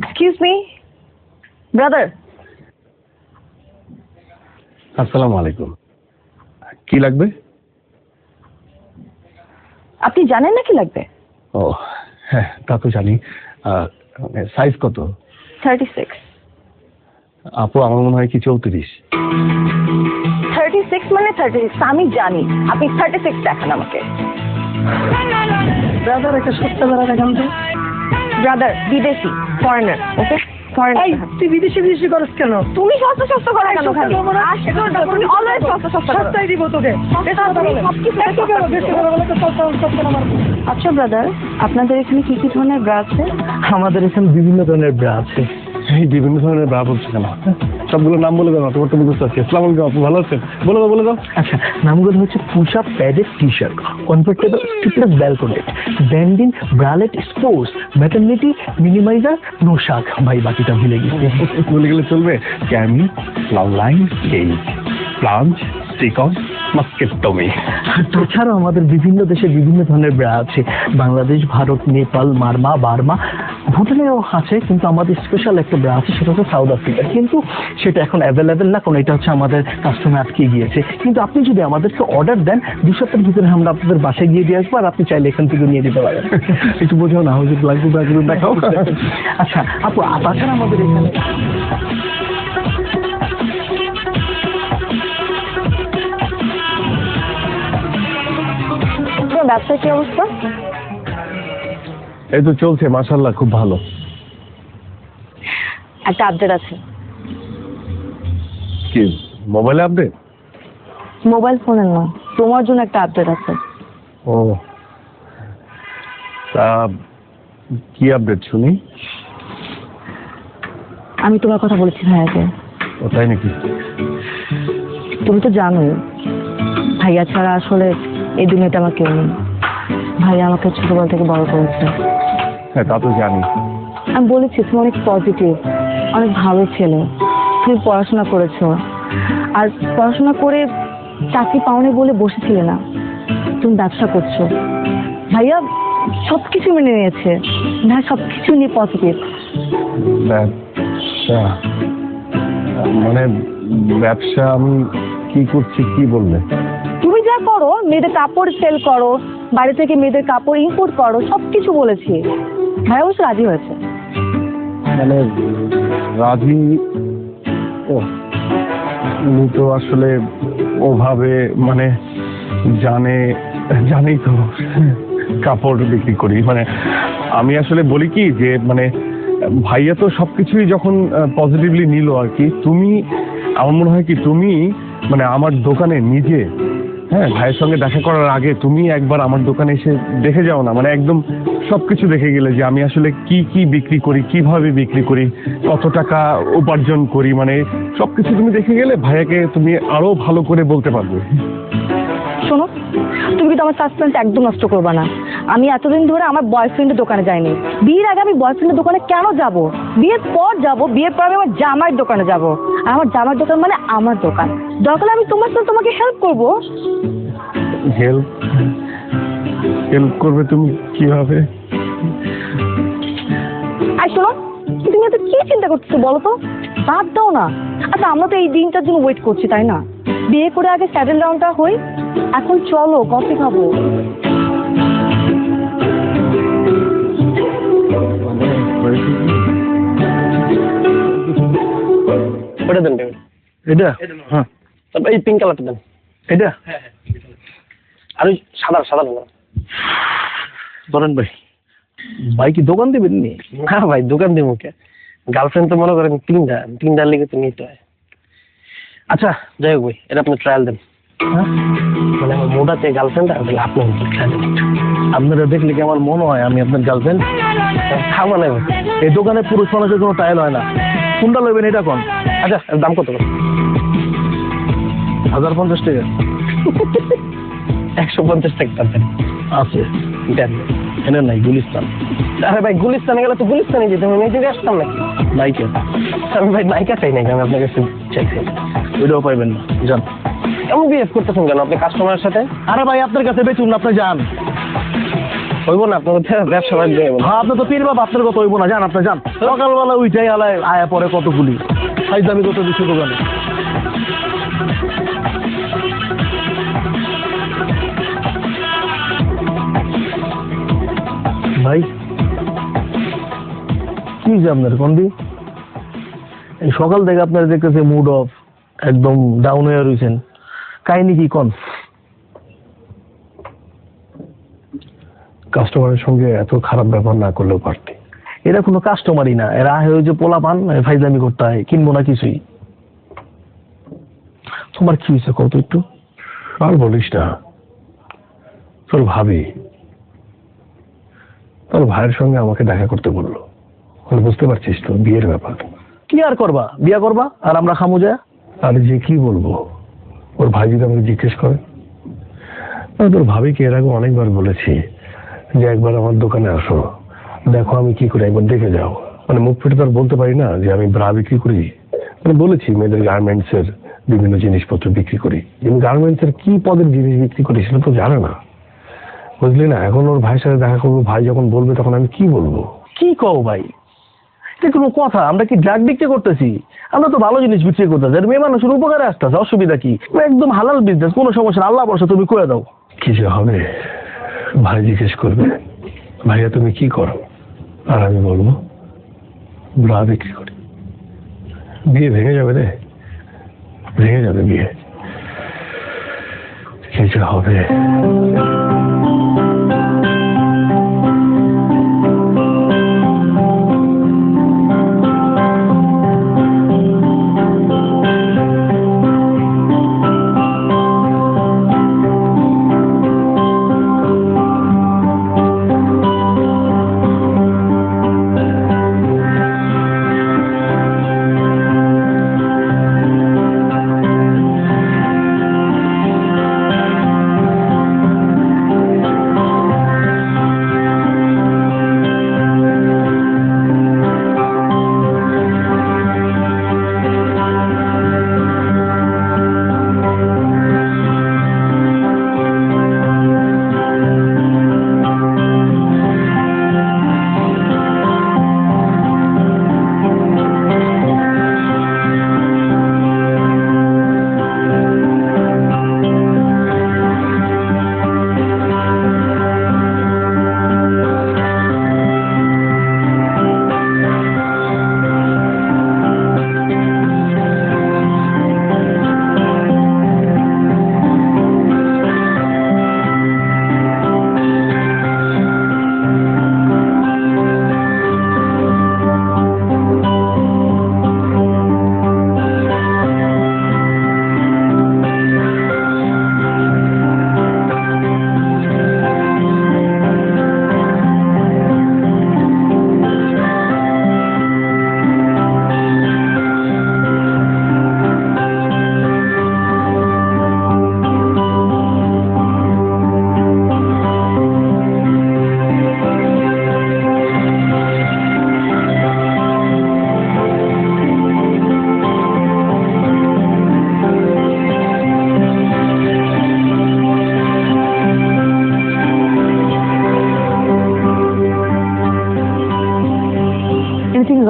Excuse me brother. আসসালামু আলাইকুম। কি লাগবে? আপনি জানেন না কি লাগবে? ও হ্যাঁ, তা তো জানি। সাইজ কত? 36। আপু আমার মনে হয় কি 34। 36 মানে 36, আমি জানি। আপনি 36 দেখান আমাকে। ব্রাদার একটা সত্য বেড়া দেখান তো। ব্রাদার বিদেশি, ফরেনার, ওকে? এই তুই বিদেশি বিদেশি করস কেন? তুমি সস্তা সস্তা করো কেন খালি? তুমি অলওয়েজ সস্তা সস্তা করো। সস্তাই দিব তোকে। আচ্ছা ব্রাদার, আপনাদের এখানে কি কি ধরনের ব্রা আছে? আমাদের এখানে বিভিন্ন ধরনের ব্রা আছে। এই বিভিন্ন ধরনের ব্রা বলছো কেন? সবগুলোর নাম বলে দাও, তোমার তো বুঝতে পারছি। আসসালামু আলাইকুম আপু, ভালো আছেন? বলে দাও। আচ্ছা, নামগুলো হচ্ছে push up padded T shirt, comfortable strapless balconette, bandeau bralette sports, maternity minimiser, নোশাক। ভাই বাকিটা ভুলে গেছি। বলে গেলে চলবে। ক্যামি, লাভ লাইন, কেই, প্লাঞ্চ, স্টিকন, মাস্কেটমি। তাছাড়াও আমাদের বিভিন্ন দেশে বিভিন্ন ধরনের ব্রা আছে। বাংলাদেশ, ভারত, নেপাল, মারমা, বার্মা, ভুটানেও আছে। কিন্তু আমাদের স্পেশাল একটা ব্রা আছে, সেটা হচ্ছে সাউথ আফ্রিকা। কিন্তু সেটা এখন অ্যাভেলেবেল না, কারণ এটা হচ্ছে আমাদের কাস্টমার আটকে গিয়েছে। কিন্তু আপনি যদি আমাদেরকে অর্ডার দেন, 2 সপ্তাহের ভিতরে আমরা আপনাদের বাসায় গিয়ে দিয়ে আসবো, আর আপনি চাইলে এখান থেকে নিয়ে দিতে পারেন। একটু বোঝাও না, হচ্ছে লাগবে দেখাও। আচ্ছা আপু, তাছাড়া আমাদের এখানে ব্যবসার কি অবস্থা? এই তো চলছে মাশাআল্লাহ, খুব ভালো। একটা আপডেট আছে। কি মোবাইলে আপডেট? মোবাইল ফোনের না, তোমার জন্য একটা আপডেট আছে। ও তা কি আপডেট শুনি? আমি তোমার কথা বলেছি ভাইয়াকে। ও তাই নাকি? তুমি তো জানোই ভাইয়া ছাড়া আসলে এই দুনিয়াতে আমার কেউ নেই। ভাইয়া আমাকে ছোটবেলা থেকে বড় করেছে। হ্যাঁ তা তো জানি। আমি বলেছি তুমি অনেক পজিটিভ, অনেক ভালো ছেলে। তুমি পড়াশোনা করেছো, আর পড়াশোনা করে চাকরি পাওনি বলে বসেছিলে না, তুমি ব্যবসা করছো। ভাইয়া সবকিছু মেনে নিয়েছে, ভাইয়া সবকিছু নিয়ে পজিটিভ। ব্যবসা মানে ব্যবসা আমি কি করছি কি বললে? তুমি যা করো, মেয়েদের কাপড় সেল করো, বাইরে থেকে মেয়েদের কাপড় ইম্পোর্ট করো, সবকিছু বলেছি। ভাইয়া অবশ্য রাজি হয়েছে। মানে রাজি? ও উনি তো আসলে ওভাবে মানে জানেই তো কাপড় বিক্রি করি। মানে আমি আসলে বলি কি যে মানে ভাইয়া তো সবকিছুই যখন পজিটিভলি নিল আর কি। তুমি আমার মনে হয় কি তুমি মানে আমার দোকানে নিজে, হ্যাঁ ভাইয়ের সঙ্গে দেখা করার আগে তুমি একবার আমার দোকানে এসে দেখে যাও না। মানে একদম সবকিছু দেখে গেলে যে আমি আসলে কি কি বিক্রি করি, কিভাবে বিক্রি করি, কত টাকা উপার্জন করি, মানে সবকিছু তুমি দেখে গেলে ভাইয়াকে তুমি আরো ভালো করে বলতে পারবে। শোনো, তুমি কিন্তু আমার সাসপেন্স একদম নষ্ট করবে না। আমি এতদিন ধরে আমার বয়ফ্রেন্ডের দোকানে যাইনি। বিয়ের আগে আমি বয়ফ্রেন্ডের দোকানে কেন যাব? বিয়ের পর যাব, বিয়ের পর আমি আমার জামাইয়ের দোকানে যাব। আর আমার জামাইয়ের দোকান মানে আমার দোকান। দরকার আমি তোমার সাথে তোমাকে হেল্প করব। হেল্প করবে তুমি কিভাবে? আর শোনো, তুমি এত কি চিন্তা করতেছো বলো তো? বাদ দাও না। আচ্ছা, আমরা তো এই দিনটার জন্য ওয়েট করছি, তাই না? বিয়ে করে আগে স্যাটেল ডাউনটা হই। এখন চলো কফি খাবো। ওটা দেন। এটা হ্যাঁ, তারপর এই পিঙ্ক কালারটা দেন। এটা আর ওই সাদা ধরেন ভাই। ভাই কি দোকান দেবেন নি? না ভাই, দোকান দেবো কে? গার্লফ্রেন্ড তো মনে করেন তিনটার লিগে তো নিতে হয়। আচ্ছা যাই হোক ভাই, এটা আপনি ট্রায়াল দেন। মানে আমার মোটাতে গার্লফ্রেন্ড আর আপনি ট্রায়াল দেন। আপনারা দেখলে কি আমার মনে হয় আমি আপনার গার্লফ্রেন্ড? মানে এই দোকানে পুরুষ মানুষের কোনো ট্রায়াল হয় না। কোনটা লইবেন এটা কোন? আচ্ছা দাম কত? 1050 টাকা। 150 টাকা আছে। এখানে নাই গুলিস্তান। আরে ভাই, গুলিস্তানে গেলে তো গুলিস্তানে যেতে হবে, মেয়েদের আসতাম নাকি? নাইকা। আমি ভাই নাইকা চাই নাকি, আমি আপনার কাছে চাইছি। ওইটাও পাইবেন না, যান। এমন বিহেভ করতেছেন কেন আপনি কাস্টমারের সাথে? আরে ভাই আপনার কাছে বেচুন, আপনি যান। হইব না আপনার ব্যবসা বাণিজ্য হইব না। হ্যাঁ আপনি তো পীর বাবা, আপনার কথা হইব না, যান আপনি যান। সকালবেলা উইটাই আলায় আয়া পরে কতগুলি ফাইজলামি কত দিচ্ছে দোকানে। ভাই কি যে আপনার কন্দি এই সকাল থেকে আপনার দেখতেছে মুড অফ, একদম ডাউন হয়ে রয়েছেন, কাহিনী কি কন? কাস্টমারের সঙ্গে এত খারাপ ব্যবহার না করলেও পারতি। এরা কোনো কাস্টমারই না, এরা হয়ে যে পোলা পান ফাইজলামি করতে হয়, কিনবো না কিছুই। তোমার কি হয়েছে কত একটু? আর বলিস না, তোর ভাবি তোর ভাইয়ের সঙ্গে আমাকে দেখা করতে বললো। বুঝতে পারছিস তো বিয়ের ব্যাপার। কি আর করবা, বিয়া করবা আর আমরা খামু যায়। আরে যে কি বলবো, ওর ভাই যদি আমাকে জিজ্ঞেস করে। তোর ভাবিকে এর আগে অনেকবার বলেছি যে একবার আমার দোকানে আসো, দেখো আমি কি করি, একবার দেখে যাও। মানে মুখ ফেটে তো আর বলতে পারি না যে আমি ব্রা বিক্রি করি। মানে বলেছি মেয়েদের গার্মেন্টস এর বিভিন্ন জিনিসপত্র বিক্রি করি, কিন্তু গার্মেন্টস এর কি পদের জিনিস বিক্রি করি সেটা তো জানে না, বুঝলি না। এখন ওর ভাইয়ের সাথে দেখা করবো, ভাই যখন বলবে তখন আমি কি বলবো? কি কও ভাই, এটা কোনো কথা? আমরা কি ড্রাগ বিক্রি করতেছি? আমরা তো ভালো জিনিস বিক্রি করতেছি, আর মেয়ে মানুষের উপকারে আসতেছে, অসুবিধা কি? একদম হালাল বিজনেস, কোনো সমস্যা না, আল্লাহ বর্ষা তুমি করে দাও। কি যে হবে, ভাই জিজ্ঞেস করবে ভাইয়া তুমি কি করো, আর আমি বলবো ব্রা বিক্রি করি। বিয়ে ভেঙে যাবে রে, ভেঙে যাবে বিয়ে। কি যে হবে।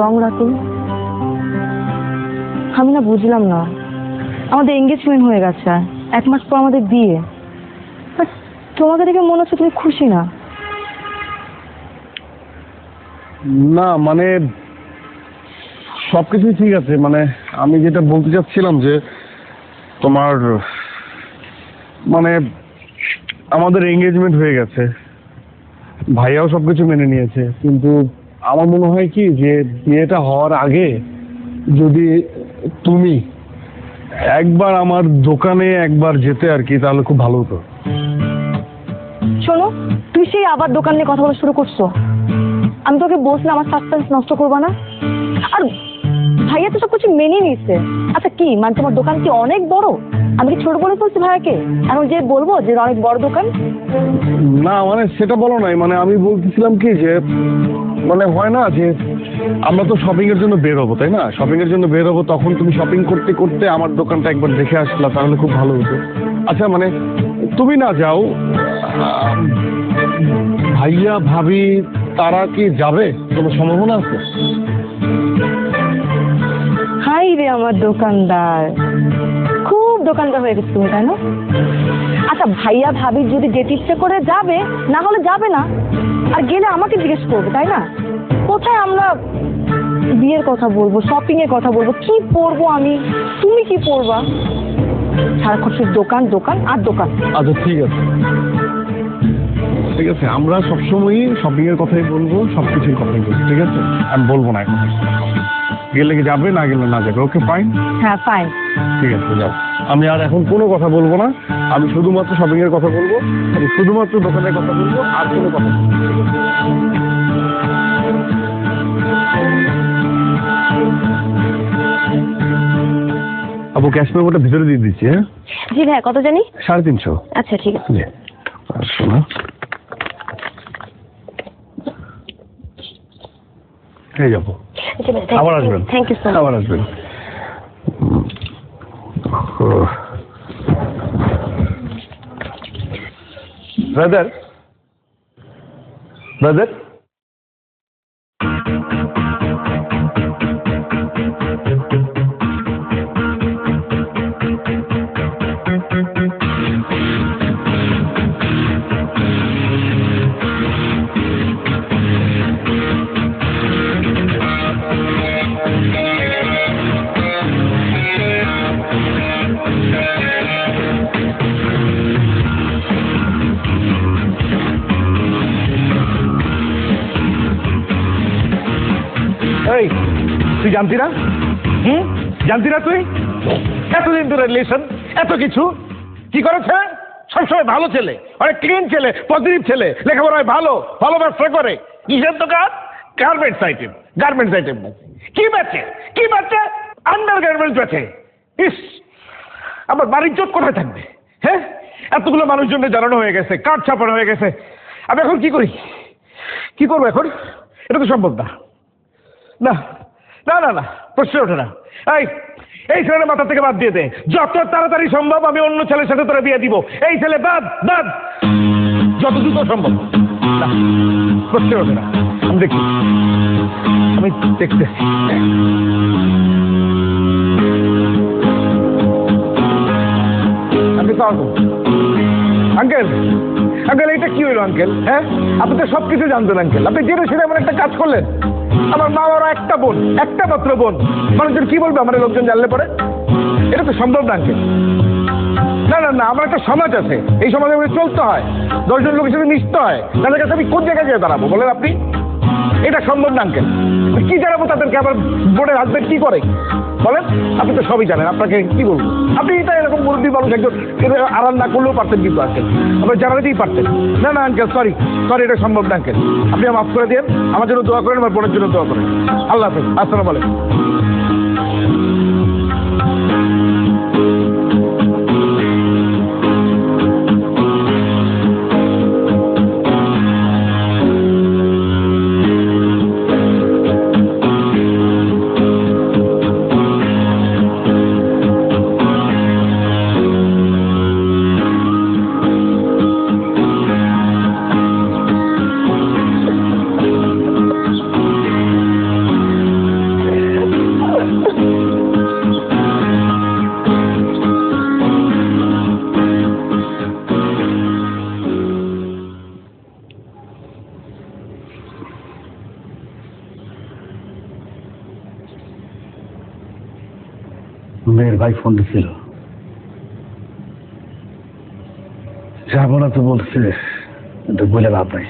রং রাতুল, আমি না বুঝলাম না, আমাদের এঙ্গেজমেন্ট হয়ে গেছে, 1 মাস পর আমাদের বিয়ে, বাট তোমাকে দেখে মনে হচ্ছে তুমি খুশি না। না মানে সবকিছুই ঠিক আছে, মানে আমি যেটা বলতে চাচ্ছিলাম যে তোমার মানে আমাদের এঙ্গেজমেন্ট হয়ে গেছে, ভাইয়াও সবকিছু মেনে নিয়েছে, কিন্তু আমার মনে হয় কি যে বিয়েটা হওয়ার আগে যদি তুমি একবার আমার দোকানে একবার যেতে আর কি, তাহলে খুব ভালো হতো। শোনো, তুই সেই আবার দোকান নিয়ে কথা বলা শুরু করছো। আমি তোকে বলছিলাম আমার সাসপেন্স নষ্ট করবা না, আর ভাইয়া তো সবকিছু মেনে নিয়েছে। আচ্ছা কি মানে তোমার দোকান কি অনেক বড়? আমি কি ছোট বলে বলছি ভাইয়াকে? এখন যে বলবো যে অনেক বড় দোকান? না মানে সেটা বলো নাই, মানে আমি বলতেছিলাম কি যে মানে হয় না যে আমরা তো শপিং এর জন্য বের হবো, তাই না? শপিং এর জন্য বের হবো, তখন তুমি শপিং করতে করতে আমার দোকানটা একবার দেখে আসলা, তাহলে খুব ভালো হতো। আচ্ছা মানে তুমি না যাও, ভাইয়া ভাবি তারা কি যাবে, কোনো সম্ভাবনা আছে? হাই রে আমার দোকানদার, খুব দোকানদার হয়ে গেছে তুমি, তাই না? আচ্ছা ভাইয়া ভাবি যদি যেতে ইচ্ছে করে যাবে, না হলে যাবে না, আর গেলে আমাকে জিজ্ঞেস করবে, তাই না? কোথায় আমরা বিয়ের কথা বলবো, শপিং এর কথা বলবো, কি পরবো আমি, তুমি কি পরবা? সারাক্ষণ শুধু দোকান দোকান আর দোকান। আচ্ছা ঠিক আছে, ঠিক আছে, আমরা সবসময়ই শপিং এর কথাই বলবো, সবকিছুর কথাই বলবো, ঠিক আছে? আমি বলবো না এখন, গেলে কি যাবে, না গেলে না যাবে। Okay fine? হ্যাঁ ফাইন। ঠিক আছে, যাও। আমি আর এখন কোনো কথা বলবো না, আমি শুধুমাত্র শপিং এর কথা বলবো, আমি শুধুমাত্র দোকানের কথা বলবো, আর কোনো কথা বলবো না, ঠিক আছে? আপু ক্যাশ পেমেন্টটা ভিতরে দিয়ে দিচ্ছি। হ্যাঁ জি ভাইয়া, কত জানি? 350। আচ্ছা ঠিক আছে। জি, আর শোনা, এই যাবো, আবার আসবেন। Thank you sir. আবার আসবেন। ব্রাদার, ব্রাদার, এই তুই জানতি না? জানতি না তুই? এতদিন ধরে রিলেশন, এত কিছু কি করেছে? সবসময় ভালো ছেলে, অনেক ক্লিন ছেলে, পজিটিভ ছেলে, লেখাপড়ায় ভালো, ভালো ব্যবসা করে। কিসের দোকান? Garments item. গার্মেন্টস আইটেম কি বেচে? কি বেচে? আন্ডার গার্মেন্টস বেচে। ইস, আমার বাড়ির চোট কোথায় থাকবে? হ্যাঁ, এতগুলো মানুষজনের জানানো হয়ে গেছে, কার্ড ছাপানো হয়ে গেছে, আমি এখন কি করি? কি করবো এখন? এটা তো সম্ভব না। না না না না, প্রশ্ন ওঠে না। এই ছেলের মাথা থেকে বাদ দিয়ে দে, যত তাড়াতাড়ি সম্ভব আমি অন্য ছেলের সাথে তোরা বিয়ে দিব। এই ছেলে বাদ বাদ, যত দ্রুত সম্ভব। না, প্রশ্ন ওঠে না। আমি দেখি, আমি দেখতেছি। আপনি পারবো আঙ্কেল? আঙ্কেল এটা কি হইল আঙ্কেল? হ্যাঁ, আপনি তো সবকিছু জানতেন আঙ্কেল, আপনি জেনে শুনে এমন একটা কাজ করলেন। আমার মা বাবা একটা বোন, একটা মাত্র বোন, মানুষজন কি বলবে আমার লোকজন জানলে পরে? এটা তো সম্ভব না আঙ্কেল। না না না, আমার একটা সমাজ আছে, এই সমাজে আমাকে চলতে হয়, 10 জন লোকের সাথে মিশতে হয়, তাদের কাছে আমি কোন জায়গায় গিয়ে দাঁড়াবো বলেন আপনি? এটা সম্ভব না আঙ্কেল। কি জানাবো তাদেরকে? আমার বোনের হাজবেন্ড কি করে বলেন? আপনি তো সবই জানেন, আপনাকে কি বলবো? আপনি এটা এরকম মুরব্বী মানুষ একজন আড়াল না করলেও পারতেন কিন্তু আঙ্কেল, আপনার জানাতেই পারতেন। না না আঙ্কেল, সরি সরি, এটা সম্ভব না আঙ্কেল। আপনি মাফ করে দেন, আমার জন্য দোয়া করেন, আমার বোনের জন্য দোয়া করেন। আল্লাহ হাফেজ, আসসালামু আলাইকুম। মেয়ের ভাই ফোন দিছিল, যাবো না তো বলছে, কিন্তু বলে লাভ নাই।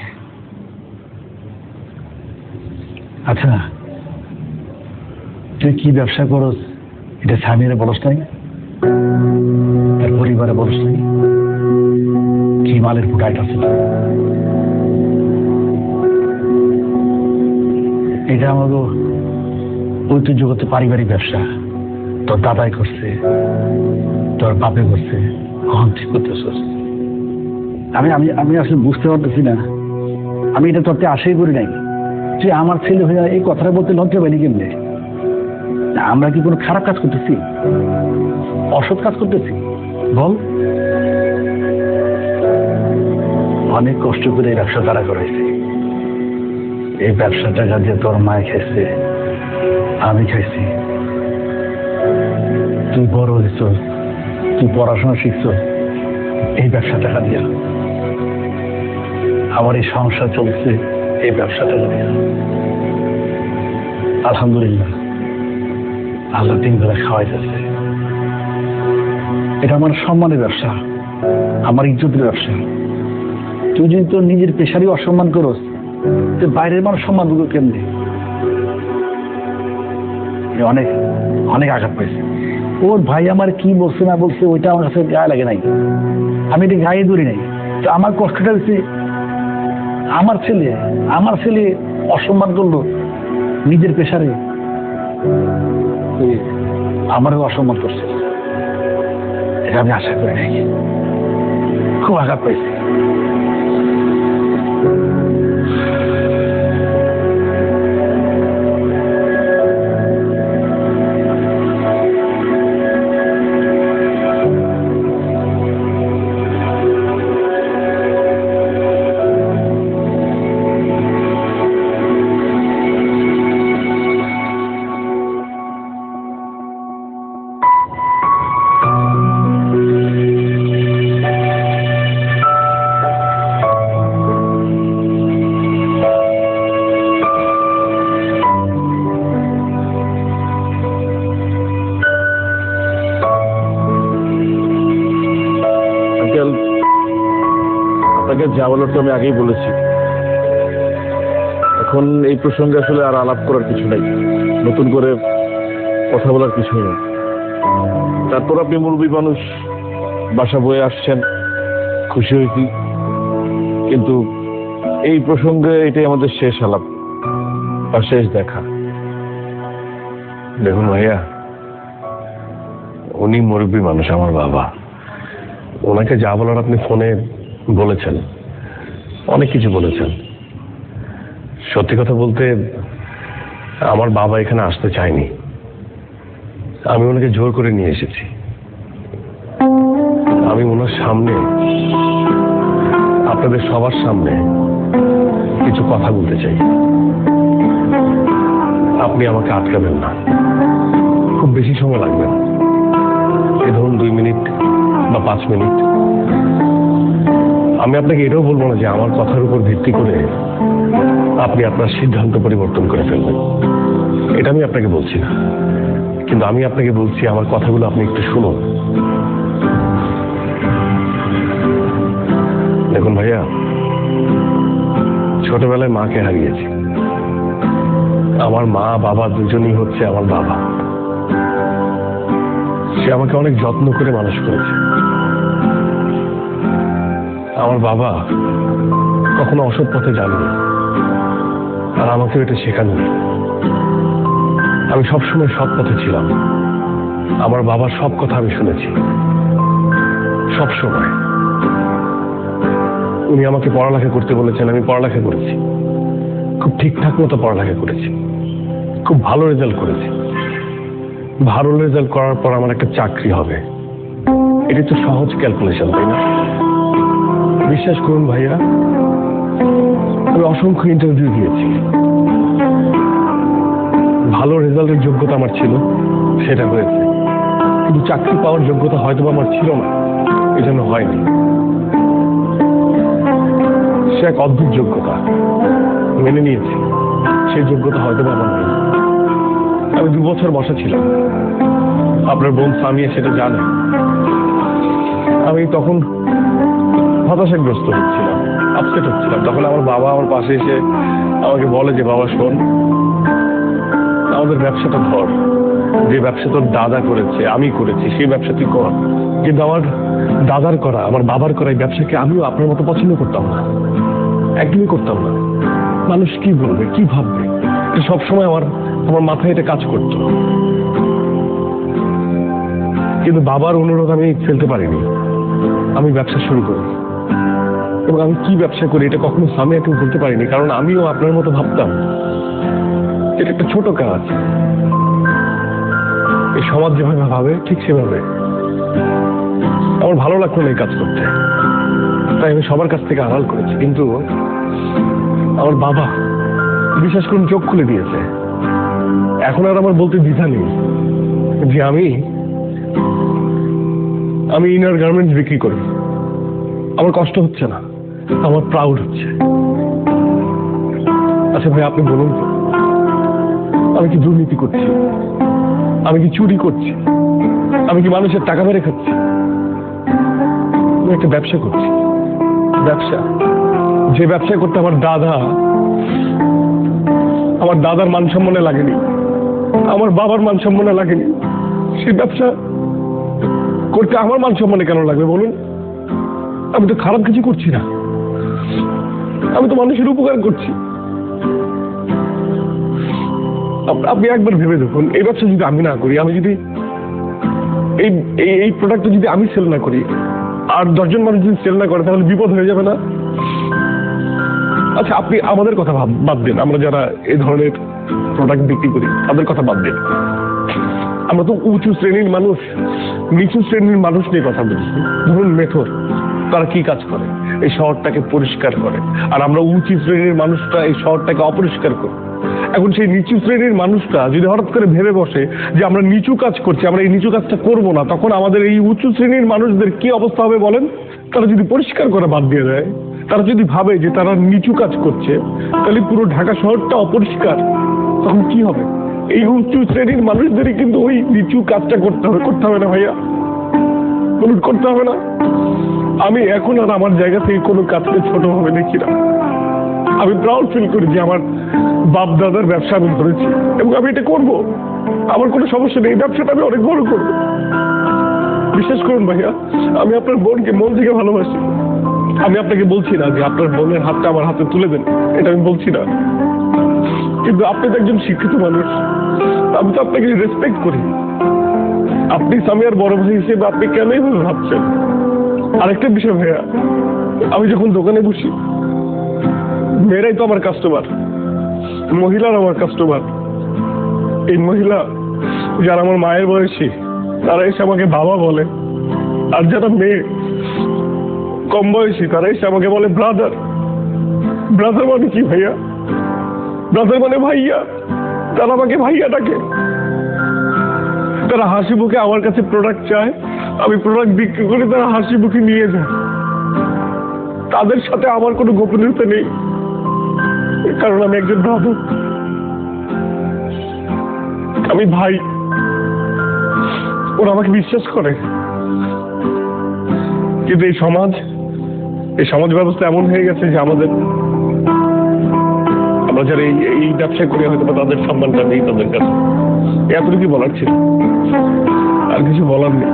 আচ্ছা, তুই কি ব্যবসা করস এটা স্বামীরে বলস নাই? তার পরিবারে বলস নাই? কি মালের ফুটাইট আছে? এটা আমাকে ঐতিহ্যগত পারিবারিক ব্যবসা। তোর দাদাই করছে, তোর বাপে করছে, কখন ঠিক করতেছিস? আমি আমি আমি আসলে বুঝতে পারতেছি না, আমি এটা তোরতে আশাই করি নাই। তুই আমার ছেলে হয়ে এই কথাটা বলতে লজ্জা পাইনি কেমনে? আমরা কি কোনো খারাপ কাজ করতেছি, অসৎ কাজ করতেছি? বল। অনেক কষ্ট করে এই ব্যবসা তারা করাইছে। এই ব্যবসা টাকা দিয়ে তোর মায় খাইছে, আমি খাইছি। তুই বড় হয়েছ, তুই পড়াশোনা শিখছ এই ব্যবসা টাকা দিয়া। আমার এই সংসার চলছে এই ব্যবসা টাকা দিয়া। আলহামদুলিল্লাহ, আল্লাহ 3 বেলা খাওয়াইতেছে। এটা আমার সম্মানের ব্যবসা, আমার ইজ্জতের ব্যবসা। তুই যদি তোর নিজের পেশারই অসম্মান করস, তো বাইরের মানুষ সম্মান দিল কেমনি? অনেক অনেক আঘাত পাইছে। ওর ভাই আমার কি বলছে না বলছে ওইটা আমার কাছে গায়ে লাগে নাই, আমি এটা গায়ে ধরি নাই। তো আমার কষ্টটা হচ্ছে আমার ছেলে অসম্মান করলো নিজের পেশারে, আমারও অসম্মান করছে। এটা আমি আশা করি নাই, খুব আঘাত পাইছি। আপনাকে যা বলার তো আমি আগেই বলেছি। এখন এই প্রসঙ্গে আসলে আর আলাপ করার কিছু নাই, নতুন করে কথা বলার কিছু নেই। তারপর আপনি মুরব্বী মানুষ, বাসা বয়ে আসছেন, খুশি হয়েছি। কিন্তু এই প্রসঙ্গে এটাই আমাদের শেষ আলাপ বা শেষ দেখা। দেখুন ভাইয়া, উনি মুরব্বী মানুষ, আমার বাবা। ওনাকে যা বলার আপনি ফোনে বলেছেন, অনেক কিছু বলেছেন। সত্যি কথা বলতে আমার বাবা এখানে আসতে চায়নি, আমি ওনাকে জোর করে নিয়ে এসেছি। আমি ওনার সামনে, আপনাদের সবার সামনে কিছু কথা বলতে চাই। আপনি আমাকে আটকাবেন না, খুব বেশি সময় লাগবে না, এই ধরুন 2 মিনিট বা 5 মিনিট। আমি আপনাকে এটাও বলবো না যে আমার কথার উপর ভিত্তি করে আপনি আপনার সিদ্ধান্ত পরিবর্তন করে ফেলবেন, এটা আমি আপনাকে বলছি না। কিন্তু আমি আপনাকে বলছি, আমার কথাগুলো আপনি একটু শুনুন। দেখুন ভাইয়া, ছোটবেলায় মাকে হারিয়েছি। আমার মা বাবা দুজনই হচ্ছে আমার বাবা। সে আমাকে অনেক যত্ন করে মানুষ করেছে। আমার বাবা কখনো অসৎ পথে যাননি, আর আমাকে এটা শেখাননি। আমি সবসময় সৎ পথে ছিলাম। আমার বাবার সব কথা আমি শুনেছি, সব সময়। উনি আমাকে পড়ালেখা করতে বলেছেন, আমি পড়ালেখা করেছি, খুব ঠিকঠাক মতো পড়ালেখা করেছি, খুব ভালো রেজাল্ট করেছি। ভালো রেজাল্ট করার পর আমার একটা চাকরি হবে, এটা তো সহজ ক্যালকুলেশন, তাই না? বিশ্বাস করুন ভাইয়া, আমি অসংখ্য ইন্টারভিউ দিয়েছি। ভালো রেজাল্টের যোগ্যতা আমার ছিল, সেটা হয়েছে। কিন্তু চাকরি পাওয়ার যোগ্যতা হয়তো আমার ছিল না, এই জন্য হয়নি। সে এক অদ্ভুত যোগ্যতা, মেনে নিয়েছি। সেই যোগ্যতা হয়তো আমার নেই। আমি 2 বছর বসা ছিলাম, আপনার বোন সামিয়া সেটা জানে। আমি তখন হতাশাগ্রস্ত হচ্ছিলাম, আপসেট হচ্ছিলাম। তখন আমার বাবা আমার পাশে এসে আমাকে বলে যে, বাবা শোন, আমাদের ব্যবসাটা ধর, যে ব্যবসা তোর দাদা করেছে আমি করেছি, সেই ব্যবসা তুই কর। কিন্তু আমার দাদার করা, আমার বাবার করা এই ব্যবসাকে আমিও আপনার মতো পছন্দ করতাম না, একদমই করতাম না। মানুষ কি বলবে, কি ভাববে, এটা সবসময় আমার মাথায় এটা কাজ করতো। কিন্তু বাবার অনুরোধ আমি ফেলতে পারিনি, আমি ব্যবসা শুরু করি। এবং আমি কি ব্যবসা করি এটা কখনো সামিয়াকে বলতে পারিনি, কারণ আমিও আপনার মতো ভাবতাম এটা একটা ছোট কাজ। এই সমাজ যেভাবে ভাবে ঠিক সেভাবে। আমার ভালো লাগতো না এই কাজ করতে। তাই আমি সবার কাছ থেকে আড়াল করেছি, কিন্তু আমার বাবা বিশ্বাস করুন চোখ খুলে দিয়েছে। এখন আর আমার বলতে দ্বিধা নেই যে আমি ইনার গার্মেন্টস বিক্রি করি। আমার কষ্ট হচ্ছে না, আমার প্রাউড হচ্ছে। আচ্ছা ভাই, আপনি বলুন তো, আমি কি দুর্নীতি করছি? আমি কি চুরি করছি? আমি কি মানুষের টাকা মেরে খাচ্ছি? আমি একটা ব্যবসা করছি, ব্যবসা, যে ব্যবসা করতে আমার দাদার মান সম্মানে লাগেনি, আমার বাবার মান সম্মানে লাগেনি, সেই ব্যবসা করতে আমার মান সম্মানে কেন লাগবে বলুন? আমি তো খারাপ কিছু করছি না, আমি তো মানুষের উপকার করছি। আপনি একবার ভেবে দেখুন, এই ব্যবসা যদি আমি না করি, আমি যদি এই প্রোডাক্টটা যদি আমি সেল না করি, আর 10 জন মানুষ যদি সেল না করে, তাহলে বিপদ হয়ে যাবে না? আচ্ছা, আপনি আমাদের কথা বাদ দেন, আমরা যারা এই ধরনের প্রোডাক্ট বিক্রি করি তাদের কথা বাদ দেন। আমরা তো উঁচু শ্রেণীর মানুষ, নিচু শ্রেণীর মানুষ নিয়ে কথা বলছি। ধরুন মেথর, তারা কি কাজ করে? এই শহরটাকে পরিষ্কার করে। আর আমরা উঁচু শ্রেণীর মানুষটা এই শহরটাকে অপরিষ্কার করি। এখন সেই নিচু শ্রেণীর মানুষটা যদি হঠাৎ করে ভেবে বসে যে আমরা নিচু কাজ করছি, আমরা এই নিচু কাজটা করব না, তখন আমাদের এই উঁচু শ্রেণীর মানুষদের কি অবস্থা হবে বলেন? তারা যদি পরিষ্কার করা বাদ দিয়ে দেয়, তারা যদি ভাবে যে তারা নিচু কাজ করছে, তাহলে পুরো ঢাকা শহরটা অপরিষ্কার, তখন কি হবে? এই উঁচু শ্রেণীর মানুষদেরই কিন্তু ওই নিচু কাজটা করতে হবে না ভাইয়া, করতে হবে না। আমি এখন আর আমার জায়গা থেকে কোনো কাজকে ছোট ভাবে দেখি না। আমি প্রাউড ফিল করি যে আমার বাপ দাদার ব্যবসা আমি ধরেছি এবং আমি এটা করব। আমার কোনো সমস্যা নেই, এই ব্যবসাটা আমি অনেক বড় করব। বিশ্বাস করুন ভাইয়া, আমি আপনার বোনকে মন থেকে ভালোবাসি। আমি আপনাকে বলছি না যে আপনার বোনের হাতটা আমার হাতে তুলে দেন, এটা আমি বলছি না, কিন্তু আপনি তো একজন শিক্ষিত মানুষ, আমি তো আপনাকে রেসপেক্ট করি। আপনি সামিয়ার বড় ভাই হিসেবে আপনি কেন এইভাবে ভাবছেন? আরেকটা বিষয় ভাইয়া, আমি যখন দোকানে বসি, মেয়েরাই তো আমার কাস্টমার, মহিলারা আমার কাস্টমার। এই মহিলা যারা আমার মায়ের বয়সী, তারা এসে আমাকে বাবা বলে, আর যারা মেয়ে কম বয়সী, তারা এসে আমাকে বলে ব্রাদার। ব্রাদার মানে কি ভাইয়া? ব্রাদার মানে ভাইয়া। তারা আমাকে ভাইয়া ডাকে। তারা হাসি মুখে আমার কাছে প্রোডাক্ট চায়, আমি প্রোডাক্ট বিক্রি করে তারা হাসি মুখে নিয়ে যায়। তাদের সাথে আমার কোনো গোপনীয়তা নেই, কারণ আমি একজন ব্রাদার, আমি ভাই। ওরা আমাকে বিশ্বাস করে। কিন্তু এই সমাজ ব্যবস্থা এমন হয়ে গেছে যে আমরা যারা এই ব্যবসা করে হয়তো তাদের সম্মানটা নেই তাদের কাছে। এতটুকু বলার ছিল, আর কিছু বলার নেই।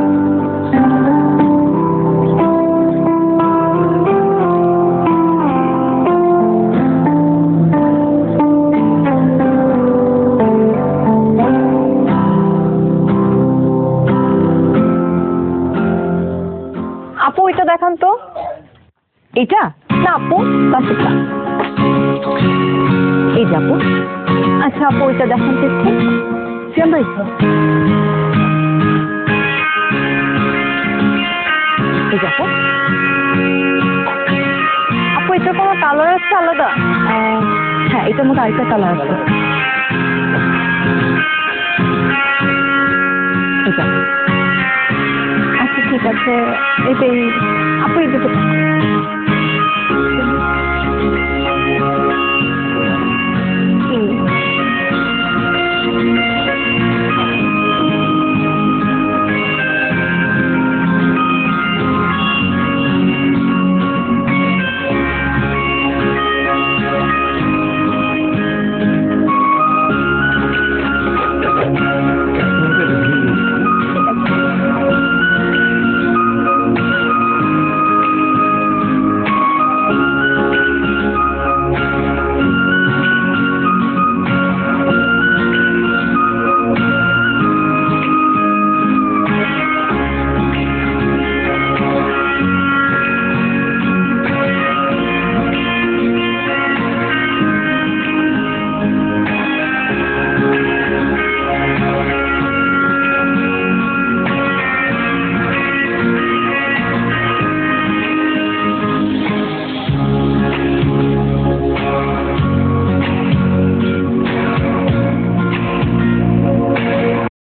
আপু এটা দেখান তো। এটা না আপু, কাছেটা এই যে আপু। আচ্ছা আপু এটা দেখান তো একটু। সিয়াম ভাই, এই যে আপু। আপু এটার কোনো কালার আছে আলাদা? হ্যাঁ, এটার মধ্যে আরেকটা কালার আছে। এটা আচ্ছা ঠিক আছে, এটাই আপু। এই দুটো